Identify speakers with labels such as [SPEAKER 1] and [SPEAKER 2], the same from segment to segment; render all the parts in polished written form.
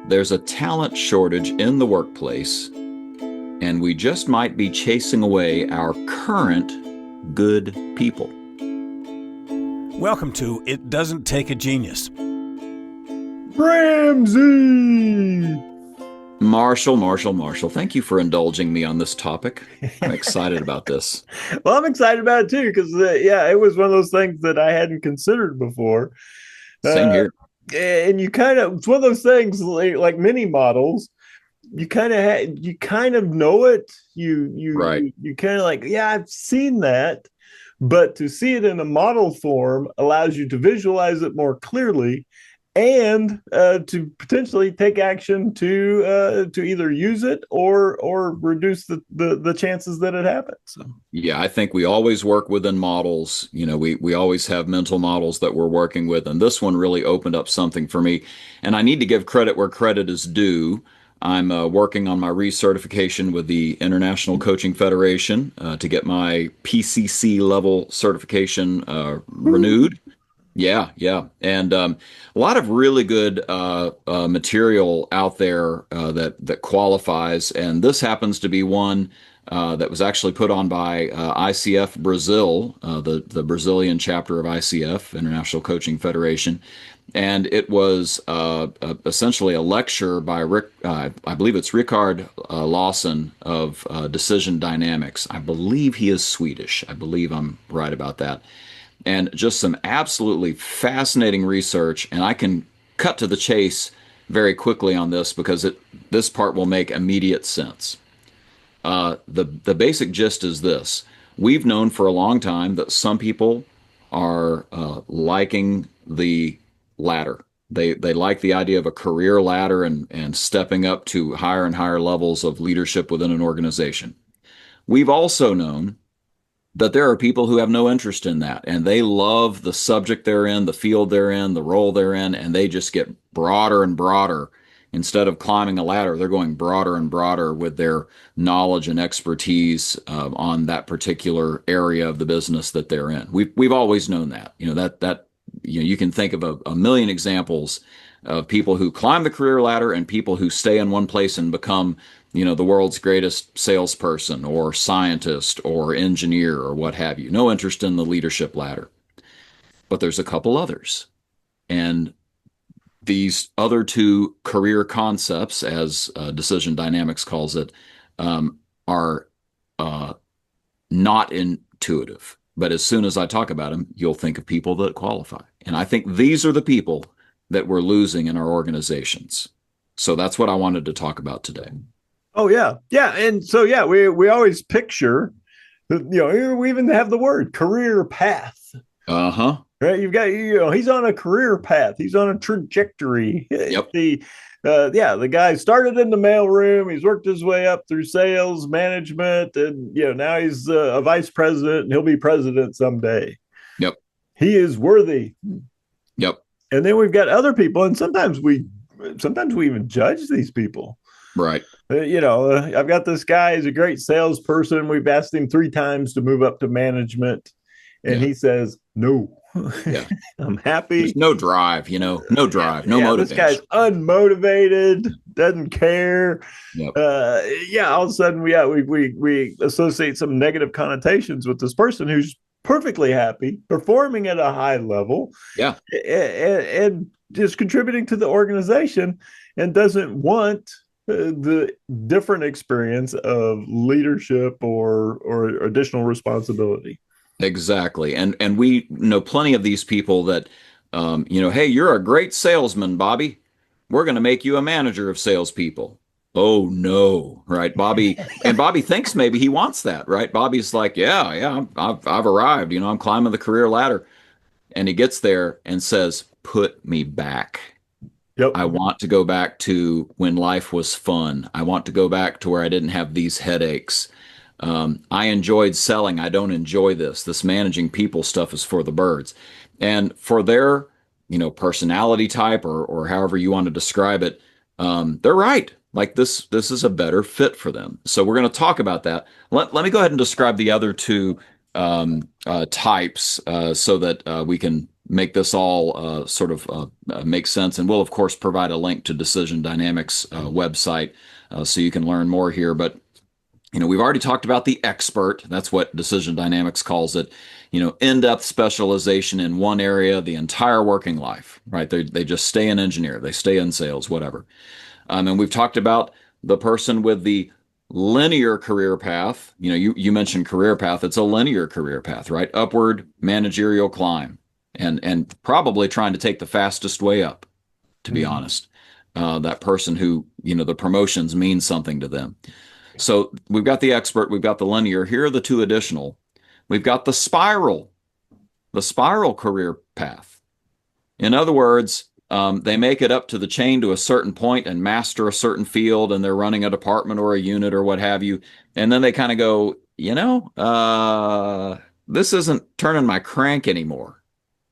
[SPEAKER 1] There's a talent shortage in the workplace, and we just might be chasing away our current good people.
[SPEAKER 2] Welcome to It Doesn't Take a Genius.
[SPEAKER 3] Ramsey!
[SPEAKER 1] Marshall, thank you for indulging me on this topic. I'm excited about this.
[SPEAKER 3] Well, I'm excited about it too because, it was one of those things that I hadn't considered before.
[SPEAKER 1] Same here.
[SPEAKER 3] And it's one of those things like mini models. You kind of know it.
[SPEAKER 1] Right.
[SPEAKER 3] You kind of like, yeah, I've seen that, but to see it in a model form allows you to visualize it more clearly and to potentially take action to either use it or reduce the chances that it happens. So.
[SPEAKER 1] Yeah, I think we always work within models. We always have mental models that we're working with, and this one really opened up something for me. And I need to give credit where credit is due. I'm working on my recertification with the International Coaching Federation to get my PCC level certification renewed. Yeah. And a lot of really good material out there that qualifies. And this happens to be one that was actually put on by ICF Brazil, the Brazilian chapter of ICF, International Coaching Federation. And it was essentially a lecture by Rick, I believe it's Rickard Lawson of Decision Dynamics. I believe he is Swedish. I believe I'm right about that. And just some absolutely fascinating research. And I can cut to the chase very quickly on this because this part will make immediate sense. The basic gist is this. We've known for a long time that some people are liking the ladder. They like the idea of a career ladder and stepping up to higher and higher levels of leadership within an organization. We've also known that there are people who have no interest in that, and they love the subject they're in, the field they're in, the role they're in, and they just get broader and broader. Instead of climbing a ladder, they're going broader and broader with their knowledge and expertise on that particular area of the business that they're in. We've always known that. You can think of a million examples of people who climb the career ladder and people who stay in one place and become the world's greatest salesperson or scientist or engineer or what have you. No interest in the leadership ladder. But there's a couple others. And these other two career concepts, as Decision Dynamics calls it, are not intuitive. But as soon as I talk about them, you'll think of people that qualify. And I think these are the people that we're losing in our organizations. So that's what I wanted to talk about today.
[SPEAKER 3] Oh, yeah. Yeah. And so, we always picture, we even have the word career path.
[SPEAKER 1] Uh-huh.
[SPEAKER 3] Right. You've got, he's on a career path. He's on a trajectory.
[SPEAKER 1] Yep.
[SPEAKER 3] The guy started in the mailroom. He's worked his way up through sales management. And, now he's a vice president and he'll be president someday.
[SPEAKER 1] Yep.
[SPEAKER 3] He is worthy.
[SPEAKER 1] Yep.
[SPEAKER 3] And then we've got other people. And sometimes we even judge these people.
[SPEAKER 1] Right.
[SPEAKER 3] I've got this guy. He's a great salesperson. We've asked him 3 times to move up to management. And he says, no.
[SPEAKER 1] Yeah.
[SPEAKER 3] I'm happy.
[SPEAKER 1] There's no drive, no drive, no motivation.
[SPEAKER 3] This guy's unmotivated, doesn't care.
[SPEAKER 1] Yep.
[SPEAKER 3] All of a sudden, we associate some negative connotations with this person who's perfectly happy, performing at a high level, and just contributing to the organization, and doesn't want the different experience of leadership or additional responsibility.
[SPEAKER 1] Exactly. And we know plenty of these people that, hey, you're a great salesman, Bobby. We're going to make you a manager of salespeople. Oh, no. Right. Bobby thinks maybe he wants that. Right. Bobby's like, yeah, I've arrived. I'm climbing the career ladder. And he gets there and says, put me back.
[SPEAKER 3] Yep.
[SPEAKER 1] I want to go back to when life was fun. I want to go back to where I didn't have these headaches. I enjoyed selling. I don't enjoy this. This managing people stuff is for the birds. And for their, personality type or however you want to describe it, they're right. Like this is a better fit for them. So we're going to talk about that. Let me go ahead and describe the other two types so that we can make this all sort of make sense. And we'll, of course, provide a link to Decision Dynamics website so you can learn more here. But we've already talked about the expert. That's what Decision Dynamics calls it. In-depth specialization in one area the entire working life, right? They just stay in engineer, they stay in sales, whatever. And we've talked about the person with the linear career path. You mentioned career path. It's a linear career path, right? Upward managerial climb, and probably trying to take the fastest way up, to be honest. That person who, the promotions mean something to them. So we've got the expert, we've got the linear. Here are the two additional. We've got the spiral career path. In other words, they make it up to the chain to a certain point and master a certain field, and they're running a department or a unit or what have you. And then they kind of go, this isn't turning my crank anymore.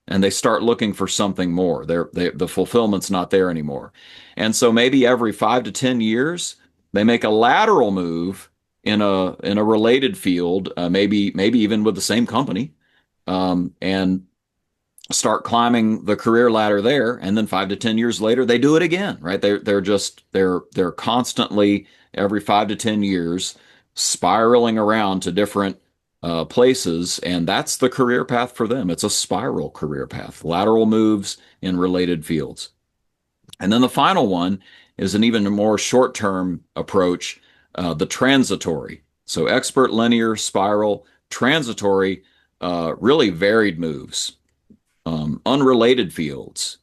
[SPEAKER 1] And they start looking for something more. The fulfillment's not there anymore. And so maybe every 5 to 10 years, they make a lateral move in a related field, maybe even with the same company, and start climbing the career ladder there. And then 5 to 10 years later, they do it again, right? They're constantly every 5 to 10 years spiraling around to different places, and that's the career path for them. It's a spiral career path, lateral moves in related fields. And then the final one is an even more short-term approach, the transitory. So expert, linear, spiral, transitory, really varied moves, unrelated fields.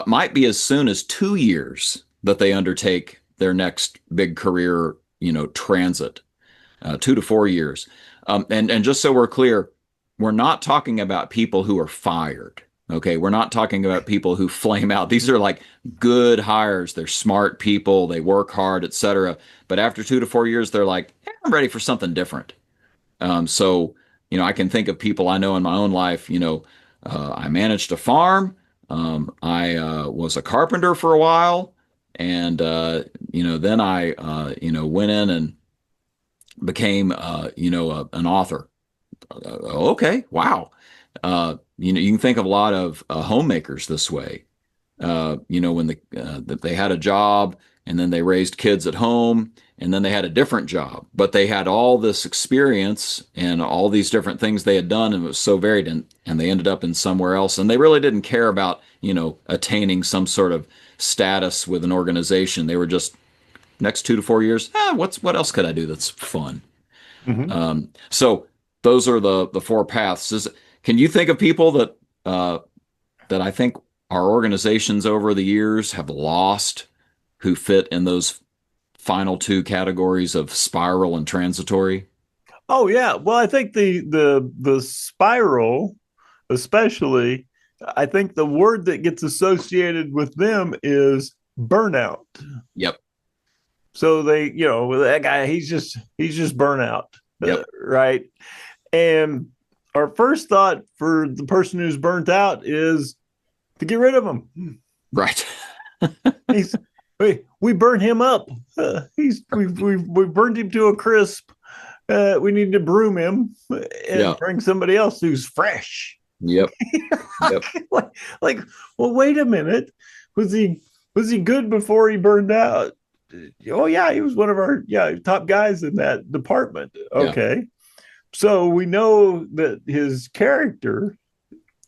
[SPEAKER 1] Might be as soon as 2 years that they undertake their next big career, transit, 2 to 4 years. And just so we're clear, we're not talking about people who are fired. Okay, we're not talking about people who flame out. These are like good hires. They're smart people. They work hard, etc. But after 2 to 4 years, they're like, I'm ready for something different. So, I can think of people I know in my own life. I managed a farm. I was a carpenter for a while, and then I went in and became an author. Okay, wow. You can think of a lot of homemakers this way. When they had a job and then they raised kids at home and then they had a different job, but they had all this experience and all these different things they had done, and it was so varied, and they ended up in somewhere else, and they really didn't care about attaining some sort of status with an organization. They were just next 2 to 4 years. What else could I do that's fun? So those are the four paths. Can you think of people that I think our organizations over the years have lost who fit in those final two categories of spiral and transitory?
[SPEAKER 3] Oh yeah. Well, I think the spiral, especially, I think the word that gets associated with them is burnout.
[SPEAKER 1] Yep.
[SPEAKER 3] So that guy, he's just burnout.
[SPEAKER 1] Yep.
[SPEAKER 3] Right. And our first thought for the person who's burnt out is to get rid of him.
[SPEAKER 1] Right.
[SPEAKER 3] we burn him up. We burned him to a crisp. We need to broom him and bring somebody else who's fresh.
[SPEAKER 1] Yep. Yep.
[SPEAKER 3] Well, wait a minute. Was he good before he burned out? Oh yeah, he was one of our top guys in that department. Okay. Yeah. So we know that his character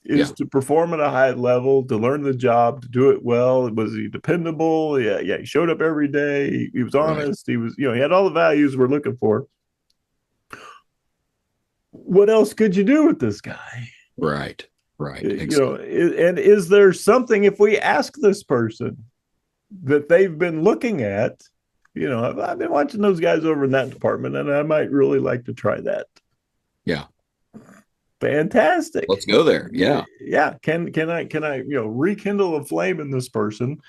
[SPEAKER 3] is to perform at a high level, to learn the job, to do it well. Was he dependable? Yeah, he showed up every day. He was honest. Right. He was, he had all the values we're looking for. What else could you do with this guy?
[SPEAKER 1] Right. Exactly.
[SPEAKER 3] And is there something, if we ask this person, that they've been looking at, I've been watching those guys over in that department, and I might really like to try that.
[SPEAKER 1] Yeah.
[SPEAKER 3] Fantastic.
[SPEAKER 1] Let's go there. Yeah.
[SPEAKER 3] Yeah. Can I rekindle a flame in this person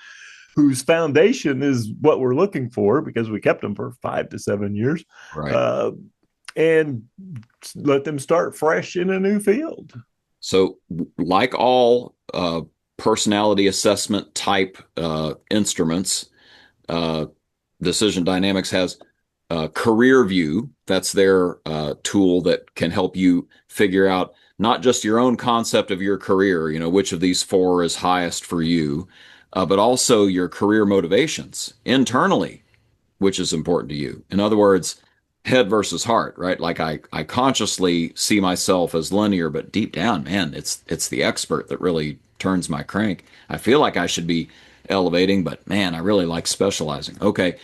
[SPEAKER 3] whose foundation is what we're looking for, because we kept them for 5 to 7 years.
[SPEAKER 1] Right.
[SPEAKER 3] And let them start fresh in a new field.
[SPEAKER 1] So like all personality assessment type instruments, Decision Dynamics has Career View. That's their tool that can help you figure out not just your own concept of your career, which of these four is highest for you, but also your career motivations internally, which is important to you. In other words, head versus heart, right? Like I consciously see myself as linear, but deep down, man, it's the expert that really turns my crank. I feel like I should be elevating, but man, I really like specializing. Okay,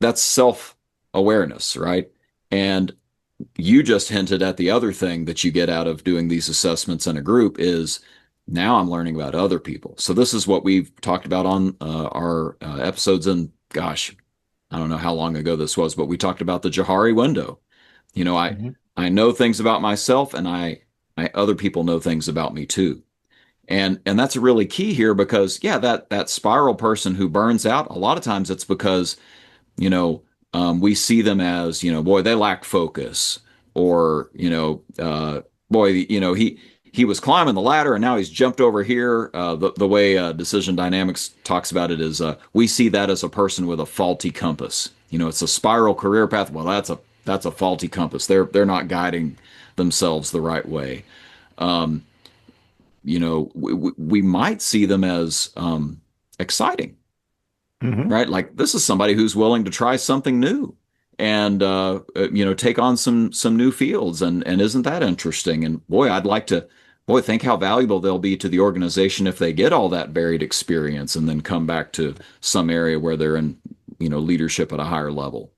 [SPEAKER 1] that's self awareness, right? And you just hinted at the other thing that you get out of doing these assessments in a group is now I'm learning about other people. So this is what we've talked about on our episodes. And gosh, I don't know how long ago this was, but we talked about the Johari window. You know, I
[SPEAKER 3] Mhm.
[SPEAKER 1] I know things about myself, and I other people know things about me too. And that's really key here because yeah, that spiral person who burns out, a lot of times it's because you know, we see them as, boy, they lack focus, or, boy, he was climbing the ladder and now he's jumped over here. The way Decision Dynamics talks about it is we see that as a person with a faulty compass. It's a spiral career path. Well, that's a faulty compass. They're not guiding themselves the right way. Um, we might see them as exciting,
[SPEAKER 3] Mhm.
[SPEAKER 1] right? Like this is somebody who's willing to try something new and take on some new fields, and isn't that interesting? And boy, I'd like to boy think how valuable they'll be to the organization if they get all that varied experience and then come back to some area where they're in leadership at a higher level.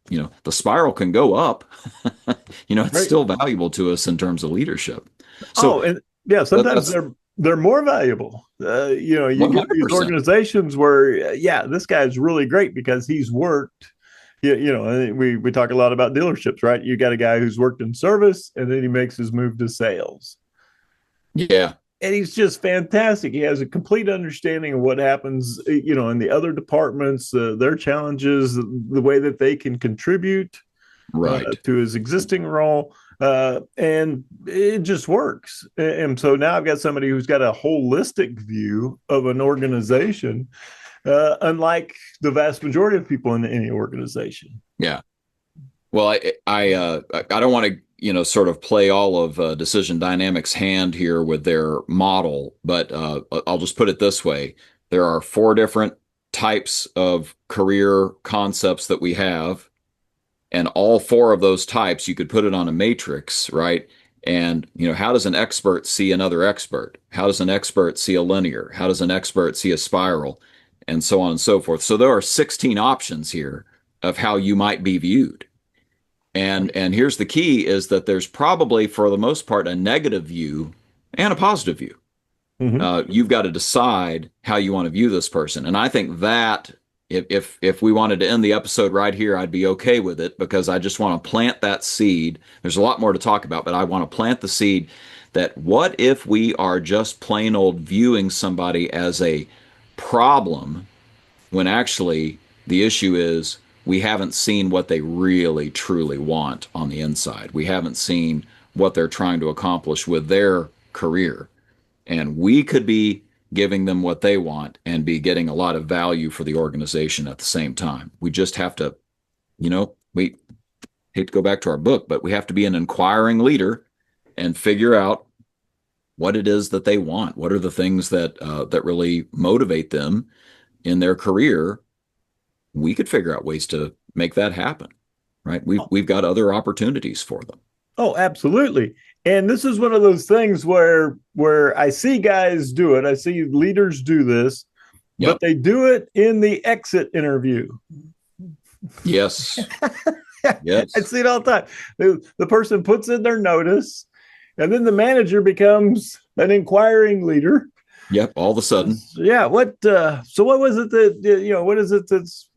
[SPEAKER 1] The spiral can go up. It's
[SPEAKER 3] Right.
[SPEAKER 1] still valuable to us in terms of leadership. So
[SPEAKER 3] Oh, and yeah, sometimes
[SPEAKER 1] that's
[SPEAKER 3] they're more valuable. You get these
[SPEAKER 1] 100%.
[SPEAKER 3] organizations where, yeah, this guy's really great because he's worked. We talk a lot about dealerships, right? You got a guy who's worked in service, and then he makes his move to sales,
[SPEAKER 1] Yeah,
[SPEAKER 3] and he's just fantastic. He has a complete understanding of what happens, in the other departments, their challenges, the way that they can contribute
[SPEAKER 1] right.
[SPEAKER 3] to his existing role. And it just works. And so now I've got somebody who's got a holistic view of an organization, unlike the vast majority of people in any organization.
[SPEAKER 1] Yeah. Well, I don't want to sort of play all of Decision Dynamics' hand here with their model, but I'll just put it this way: there are four different types of career concepts that we have, and all four of those types you could put it on a matrix, right? And how does an expert see another expert? How does an expert see a linear? How does an expert see a spiral? And so on and so forth. So there are 16 options here of how you might be viewed. And here's the key is that there's probably for the most part a negative view and a positive view.
[SPEAKER 3] Mm-hmm.
[SPEAKER 1] You've got to decide how you want to view this person. And I think that if we wanted to end the episode right here, I'd be okay with it because I just want to plant that seed. There's a lot more to talk about, but I want to plant the seed that what if we are just plain old viewing somebody as a problem when actually the issue is we haven't seen what they really truly want on the inside. We haven't seen what they're trying to accomplish with their career. And we could be giving them what they want and be getting a lot of value for the organization at the same time. We just have to, we hate to go back to our book, but we have to be an inquiring leader and figure out what it is that they want. What are the things that really motivate them in their career? We could figure out ways to make that happen, right? We've got other opportunities for them.
[SPEAKER 3] Oh, absolutely. And this is one of those things where I see guys do it. I see leaders do this, but
[SPEAKER 1] Yep.
[SPEAKER 3] they do it in the exit interview.
[SPEAKER 1] Yes.
[SPEAKER 3] I
[SPEAKER 1] Yes.
[SPEAKER 3] see it all the time. The person puts in their notice, and then the manager becomes an inquiring leader.
[SPEAKER 1] Yep. All of a sudden.
[SPEAKER 3] Yeah. So what was it that what is it that's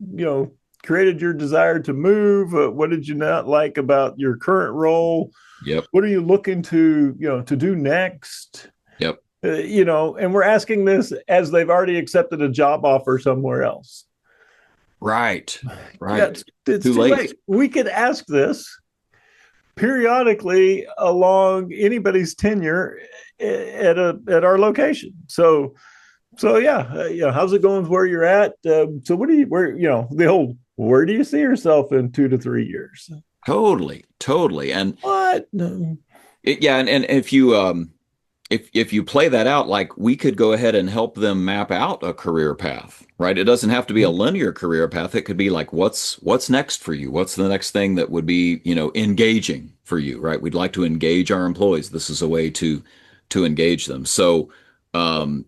[SPEAKER 3] created your desire to move? What did you not like about your current role?
[SPEAKER 1] Yep.
[SPEAKER 3] What are you looking to do next?
[SPEAKER 1] Yep.
[SPEAKER 3] And we're asking this as they've already accepted a job offer somewhere else.
[SPEAKER 1] Right.
[SPEAKER 3] Yeah,
[SPEAKER 1] Right.
[SPEAKER 3] it's
[SPEAKER 1] Too
[SPEAKER 3] too
[SPEAKER 1] late.
[SPEAKER 3] late. We could ask this periodically along anybody's tenure at our location. So yeah, how's it going where you're at? So what do you where the whole where do you see yourself in 2 to 3 years?
[SPEAKER 1] Totally. Totally. And
[SPEAKER 3] What? No.
[SPEAKER 1] Yeah, and if you play that out, like we could go ahead and help them map out a career path, right? It doesn't have to be a linear career path. It could be like what's next for you? What's the next thing that would be, engaging for you, right? We'd like to engage our employees. This is a way to engage them. Um,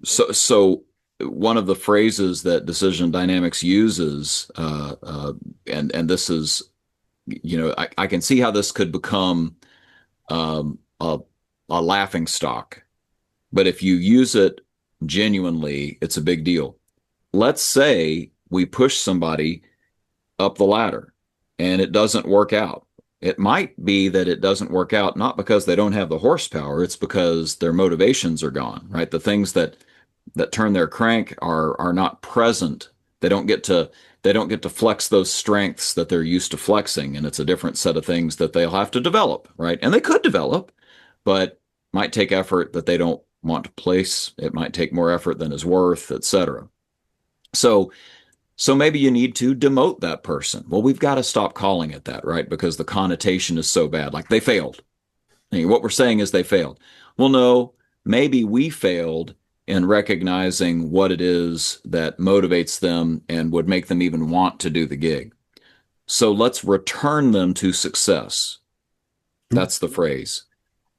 [SPEAKER 1] so one of the phrases that Decision Dynamics uses, and this is, I can see how this could become um, a laughing stock. But if you use it genuinely, it's a big deal. Let's say we push somebody up the ladder and it doesn't work out. It might be that it doesn't work out not because they don't have the horsepower, it's because their motivations are gone, right? The things that turn their crank are not present. They don't get to they don't get to flex those strengths that they're used to flexing, and it's a different set of things that they'll have to develop, right? And they could develop, but might take effort that they don't want to place. It might take more effort than is worth, etc. So so maybe you need to demote that person. Well, we've got to stop calling it that, right? Because the connotation is so bad. Like they failed. I mean, what we're saying is they failed. Well, no, maybe we failed in recognizing what it is that motivates them and would make them even want to do the gig. So let's return them to success. That's the phrase.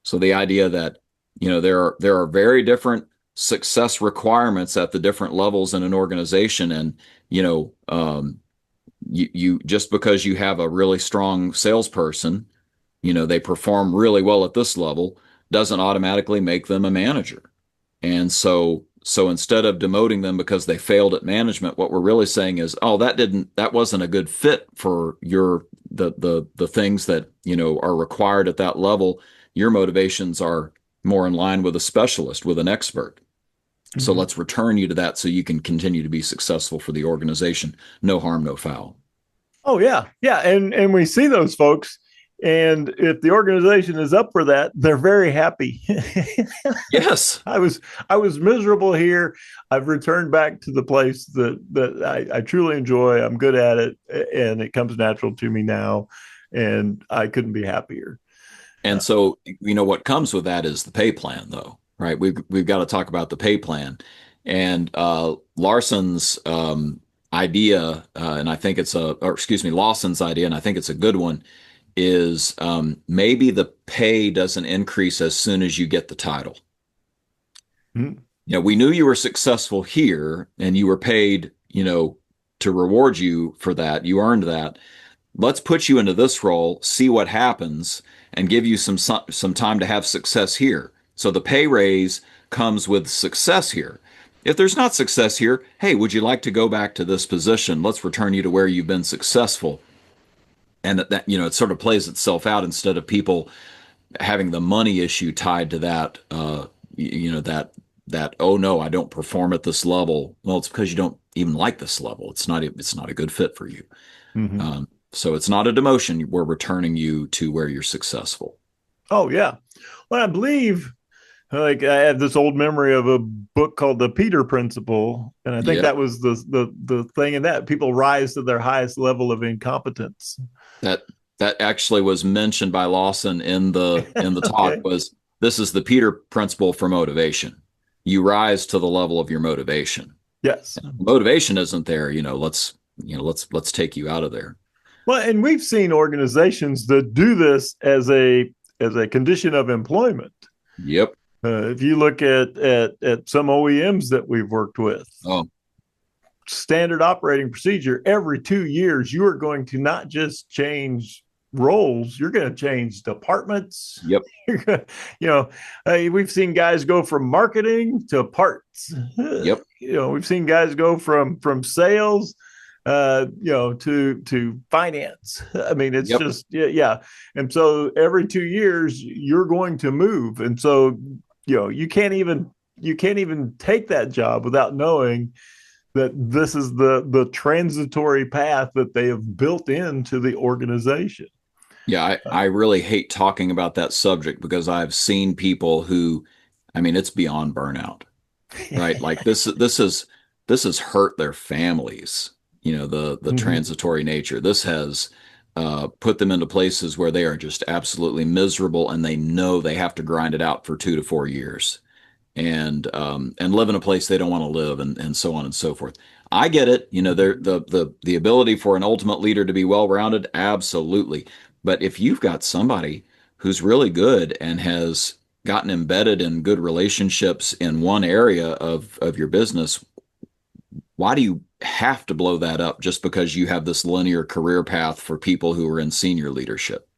[SPEAKER 1] So the idea that, there are very different success requirements at the different levels in an organization, and you know, you just because you have a really strong salesperson, they perform really well at this level, doesn't automatically make them a manager. And so instead of demoting them because they failed at management, what we're really saying is, oh, that wasn't a good fit for the things that, are required at that level. Your motivations are more in line with a specialist, with an expert. So
[SPEAKER 3] Mm-hmm.
[SPEAKER 1] let's return you to that so you can continue to be successful for the organization. No harm, no foul.
[SPEAKER 3] Oh yeah, yeah, and we see those folks, and if the organization is up for that, they're very happy.
[SPEAKER 1] Yes.
[SPEAKER 3] I was miserable here. I've returned back to the place that I truly enjoy. I'm good at it, and it comes natural to me now, and I couldn't be happier.
[SPEAKER 1] And so, what comes with that is the pay plan, though, right? We've got to talk about the pay plan. And Larson's idea, and I think or excuse me, Lawson's idea, and I think it's a good one, is maybe the pay doesn't increase as soon as you get the title.
[SPEAKER 3] Mm-hmm.
[SPEAKER 1] We knew you were successful here, and you were paid, to reward you for that. You earned that. Let's put you into this role, see what happens, and give you some time to have success here. So the pay raise comes with success here. If there's not success here, hey, would you like to go back to this position? Let's return you to where you've been successful. And that it sort of plays itself out instead of people having the money issue tied to that. That oh no, I don't perform at this level. Well, it's because you don't even like this level. It's not a good fit for you.
[SPEAKER 3] Mm-hmm.
[SPEAKER 1] So it's not a demotion. We're returning you to where you're successful.
[SPEAKER 3] Oh yeah. Well, I believe like I have this old memory of a book called The Peter Principle, and I think
[SPEAKER 1] Yep.
[SPEAKER 3] that was the thing in that people rise to their highest level of incompetence.
[SPEAKER 1] That that actually was mentioned by Lawson in the talk.
[SPEAKER 3] Okay.
[SPEAKER 1] Was this is the Peter principle for motivation. You rise to the level of your motivation.
[SPEAKER 3] Yes.
[SPEAKER 1] Motivation isn't there, let's take you out of there.
[SPEAKER 3] Well, and we've seen organizations that do this as a condition of employment.
[SPEAKER 1] Yep.
[SPEAKER 3] If you look at some OEMs that we've worked with,
[SPEAKER 1] Oh,
[SPEAKER 3] standard operating procedure every 2 years, you are going to not just change roles, you're going to change departments.
[SPEAKER 1] yep.
[SPEAKER 3] We've seen guys go from marketing to parts.
[SPEAKER 1] Yep.
[SPEAKER 3] We've seen guys go from sales to finance. I mean, it's
[SPEAKER 1] Yep.
[SPEAKER 3] just, yeah, yeah. And so every 2 years you're going to move. And so, you can't even take that job without knowing that this is the transitory path that they have built into the organization.
[SPEAKER 1] Yeah, I really hate talking about that subject because I've seen people who, I mean, it's beyond burnout, right? Like this has hurt their families, the
[SPEAKER 3] Mm-hmm.
[SPEAKER 1] transitory nature. This has put them into places where they are just absolutely miserable and they know they have to grind it out for 2 to 4 years and live in a place they don't want to live and so on and so forth. I get it. You know, the ability for an ultimate leader to be well-rounded, absolutely. But if you've got somebody who's really good and has gotten embedded in good relationships in one area of your business, why do you have to blow that up just because you have this linear career path for people who are in senior leadership?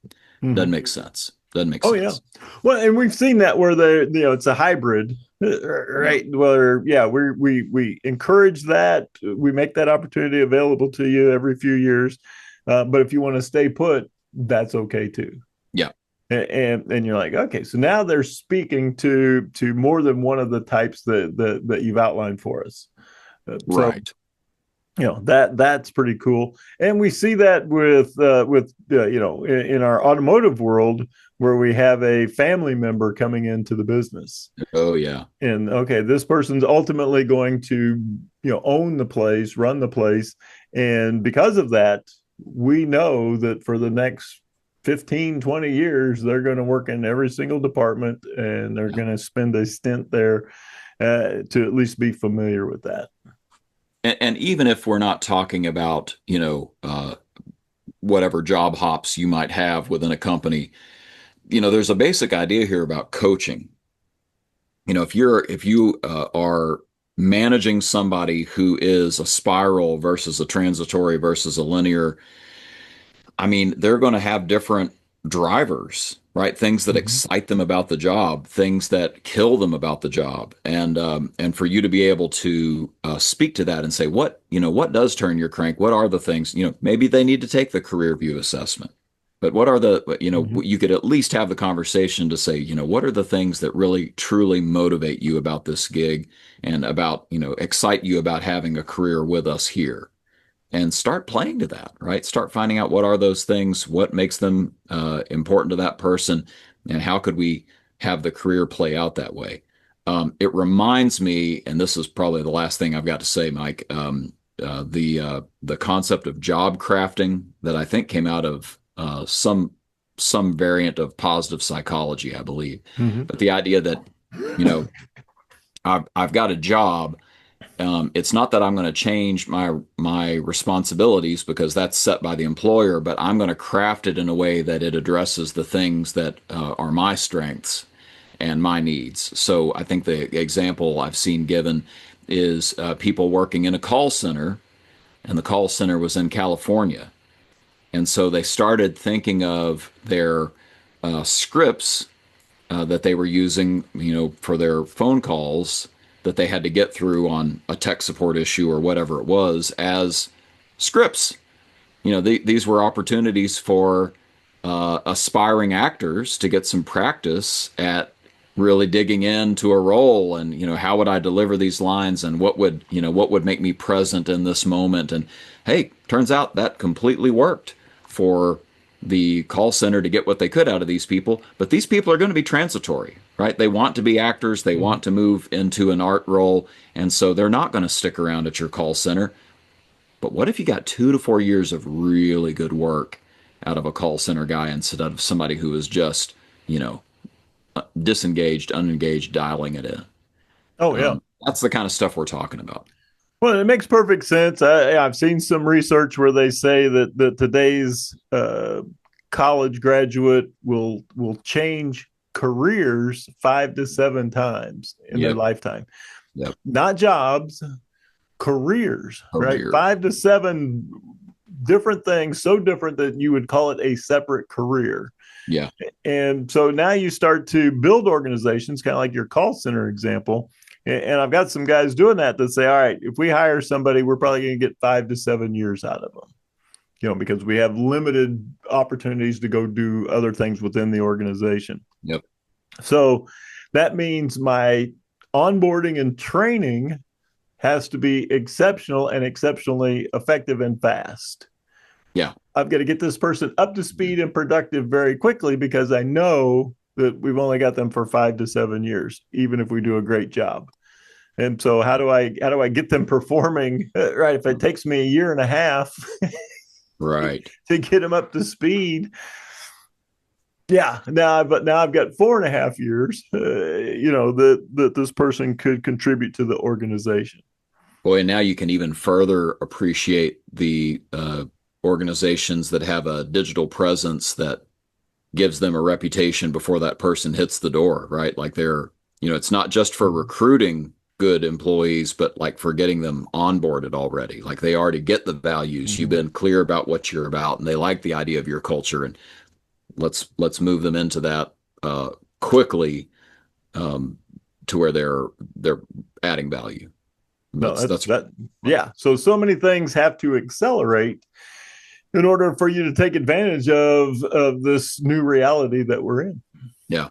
[SPEAKER 1] Doesn't
[SPEAKER 3] Mhm.
[SPEAKER 1] make sense. Doesn't make
[SPEAKER 3] Oh yeah.
[SPEAKER 1] sense.
[SPEAKER 3] Well, and we've seen that where it's a hybrid,
[SPEAKER 1] Yeah.
[SPEAKER 3] right? Where yeah, we encourage that, we make that opportunity available to you every few years, but if you want to stay put, that's okay too.
[SPEAKER 1] Yeah.
[SPEAKER 3] And you're like, okay, so now they're speaking to more than one of the types that you've outlined for us. So
[SPEAKER 1] Right.
[SPEAKER 3] that's pretty cool, and we see that with in our automotive world where we have a family member coming into the business,
[SPEAKER 1] Oh yeah.
[SPEAKER 3] and okay, this person's ultimately going to own the place, run the place, and because of that, we know that for the next 15-20 years they're going to work in every single department and they're
[SPEAKER 1] Yeah.
[SPEAKER 3] going to spend a stint there to at least be familiar with that.
[SPEAKER 1] And even if we're not talking about, whatever job hops you might have within a company, there's a basic idea here about coaching. If you are managing somebody who is a spiral versus a transitory versus a linear, I mean, they're going to have different drivers, right? Things that
[SPEAKER 3] Mm-hmm.
[SPEAKER 1] excite them about the job, things that kill them about the job, and for you to be able to speak to that and say, what does turn your crank? What are the things? Maybe they need to take the career view assessment, but what are
[SPEAKER 3] Mm-hmm.
[SPEAKER 1] you could at least have the conversation to say, what are the things that really truly motivate you about this gig and about, excite you about having a career with us here and start playing to that, right? Start finding out what are those things, what makes them important to that person, and how could we have the career play out that way. It reminds me, and this is probably the last thing I've got to say, Mike. The concept of job crafting that I think came out of some variant of positive psychology, I believe.
[SPEAKER 3] Mm-hmm.
[SPEAKER 1] But the idea that you know I've got a job, it's not that I'm going to change my responsibilities because that's set by the employer, but I'm going to craft it in a way that it addresses the things that are my strengths and my needs. So I think the example I've seen given is people working in a call center, and the call center was in California, and so they started thinking of their scripts that they were using, for their phone calls that they had to get through on a tech support issue or whatever it was as scripts. These were opportunities for aspiring actors to get some practice at really digging into a role and how would I deliver these lines and what would make me present in this moment. And hey, turns out that completely worked for the call center to get what they could out of these people, but these people are going to be transitory, right? They want to be actors, they
[SPEAKER 3] Mm-hmm.
[SPEAKER 1] want to move into an art role, and so they're not going to stick around at your call center. But what if you got 2 to 4 years of really good work out of a call center guy instead of somebody who is just, you know, disengaged, unengaged, dialing it in?
[SPEAKER 3] Oh yeah.
[SPEAKER 1] That's the kind of stuff we're talking about.
[SPEAKER 3] Well, it makes perfect sense. I've seen some research where they say that today's college graduate will change careers 5 to 7 times in their
[SPEAKER 1] Yep.
[SPEAKER 3] lifetime.
[SPEAKER 1] Yep.
[SPEAKER 3] Not jobs, careers, right?
[SPEAKER 1] Career.
[SPEAKER 3] 5 to 7 different things, so different that you would call it a separate career.
[SPEAKER 1] Yeah.
[SPEAKER 3] And so now you start to build organizations, kind of like your call center example. And I've got some guys doing that say, all right, if we hire somebody, we're probably going to get 5 to 7 years out of them, because we have limited opportunities to go do other things within the organization.
[SPEAKER 1] Yep.
[SPEAKER 3] So that means my onboarding and training has to be exceptional and exceptionally effective and fast.
[SPEAKER 1] Yeah.
[SPEAKER 3] I've got to get this person up to speed and productive very quickly because I know that we've only got them for 5 to 7 years, even if we do a great job. And so how do I get them performing right? If it takes me a year and a half,
[SPEAKER 1] Right.
[SPEAKER 3] to get them up to speed. Yeah, now I've got 4.5 years. That this person could contribute to the organization.
[SPEAKER 1] Boy, and now you can even further appreciate the organizations that have a digital presence that gives them a reputation before that person hits the door, right? Like it's not just for recruiting good employees, but like for getting them onboarded already. Like they already get the values. You've
[SPEAKER 3] Mm-hmm.
[SPEAKER 1] been clear about what you're about, and they like the idea of your culture. And let's move them into that quickly um, to where they're adding value.
[SPEAKER 3] No,
[SPEAKER 1] That's
[SPEAKER 3] that. Yeah. So many things have to accelerate in order for you to take advantage of this new reality that we're in.
[SPEAKER 1] yeah,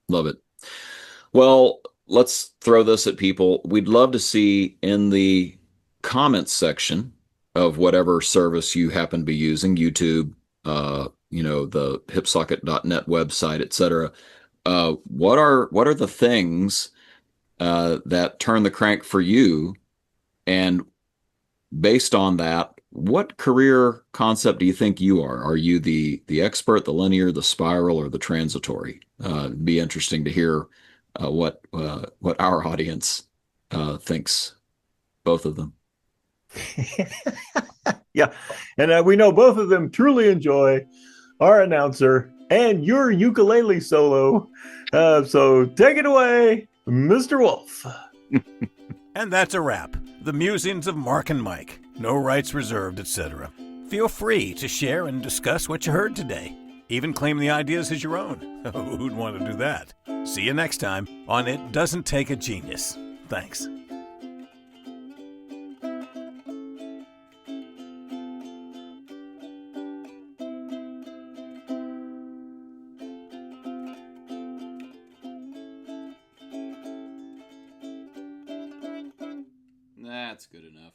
[SPEAKER 1] love it. Well, let's throw this at people. We'd love to see in the comments section of whatever service you happen to be using, YouTube, the hipsocket.net website, etc. What are the things that turn the crank for you? And based on that, what career concept do you think you are? Are you the expert, the linear, the spiral, or the transitory? It'd be interesting to hear what our audience thinks. Both of them.
[SPEAKER 3] Yeah, and we know both of them truly enjoy our announcer and your ukulele solo. So take it away, Mr. Wolf.
[SPEAKER 2] And that's a wrap. The musings of Mark and Mike. No rights reserved, etc. Feel free to share and discuss what you heard today. Even claim the ideas as your own. Who'd want to do that? See you next time on It Doesn't Take a Genius. Thanks.
[SPEAKER 1] That's good enough.